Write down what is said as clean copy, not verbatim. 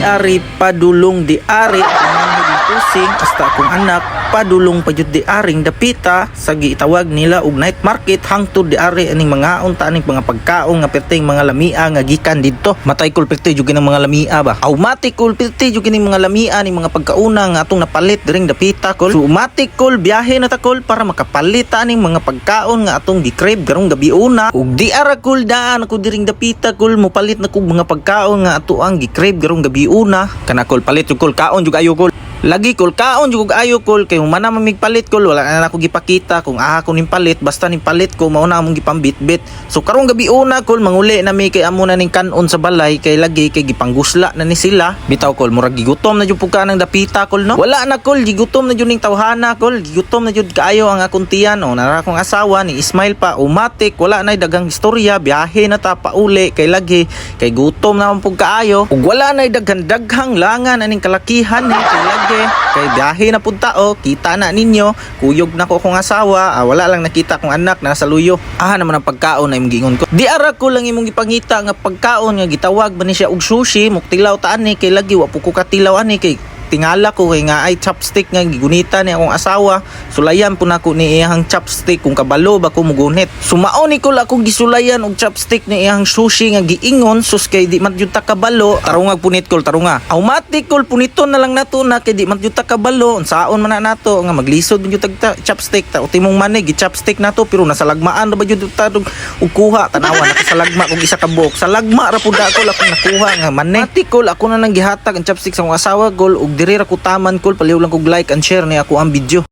ari padulong di ari pusing hasta akong anak padulong pa jud di aring dapita sa giitawag nila og night market hangtod di ari aning mga unta aning mga pagkaon nga perteng mga lamia nga gikan didto. Matay kulpirte jud kining mga lamia ba. Automatic kulpirte jud kining mga lamia ning mga pagkauna nga atong napalit diring dapita kol. So automatic kol biyahe na ta kol para makapalit aning mga pagkaon nga atong gi-crave karong gabi una. Ug di ara kol daan ako diring dapita kol mopalit na kog mga pagkaon nga ato ang gi-crave karong gabi una. Kana kol palit jud kol kaon jud ayo kol. Lagi kol kaon jud ayo kol kay humana mamig palit kol wala na ako gipakita kung ko ning palit basta ning palit ko mao na among gipambitbit. So karong gabi una kol manguli na mi kay amo na ning kanon sa balay kay lagi kay gipanggusla na ni sila. Bitaw kol murag gigutom na jud pud ka nang dapita kol no. Wala na kol gigutom na jud ning tawhana kol gigutom na jud kaayo ang akong tiyan o nara akong asawa ni Ismail pa umatik wala na daghang istorya biyahe na ta pauli kay lagi kay gutom na pud kaayo ug wala na daghang langan aning kalakihan ni kay lagi kay biyahe na pud tao kita na ninyo kuyog na ko akong asawa wala lang nakita akong anak na nasa luyo naman ang pagkaon na imong giingon ko di ara ko lang imong gipangita nga pagkaon nga gitawag ba ni siya og sushi muktilaw ta ani kay lagi wa po ko katilaw ani kay tingala ko kay nga ay chopstick nga gigunita ni akong asawa sulayan po nako ni iyang chopstick kung kabalo ba ko mugunit sumao ni ko akong gisulayan og chopstick ni iyang sushi nga giingon sus kay di man jud ta kabalo tarungag punit kol tarunga automatic kol puniton na lang nato na kay di man jud ta kabalo unsaon man na nato nga maglisod jud tag chopstick ta utimong manig gi chopstick nato pero nasa lagmaan ra ba jud ta og kuha tanawa na sa lagma kung isa ka buok sa lagma ra pud ako akong nakuha nga manig kol ako na nang gihatag ang chopstick sa akong asawa kol og diri ra ko taman kol paliw lang kog like and share ni ako ang video.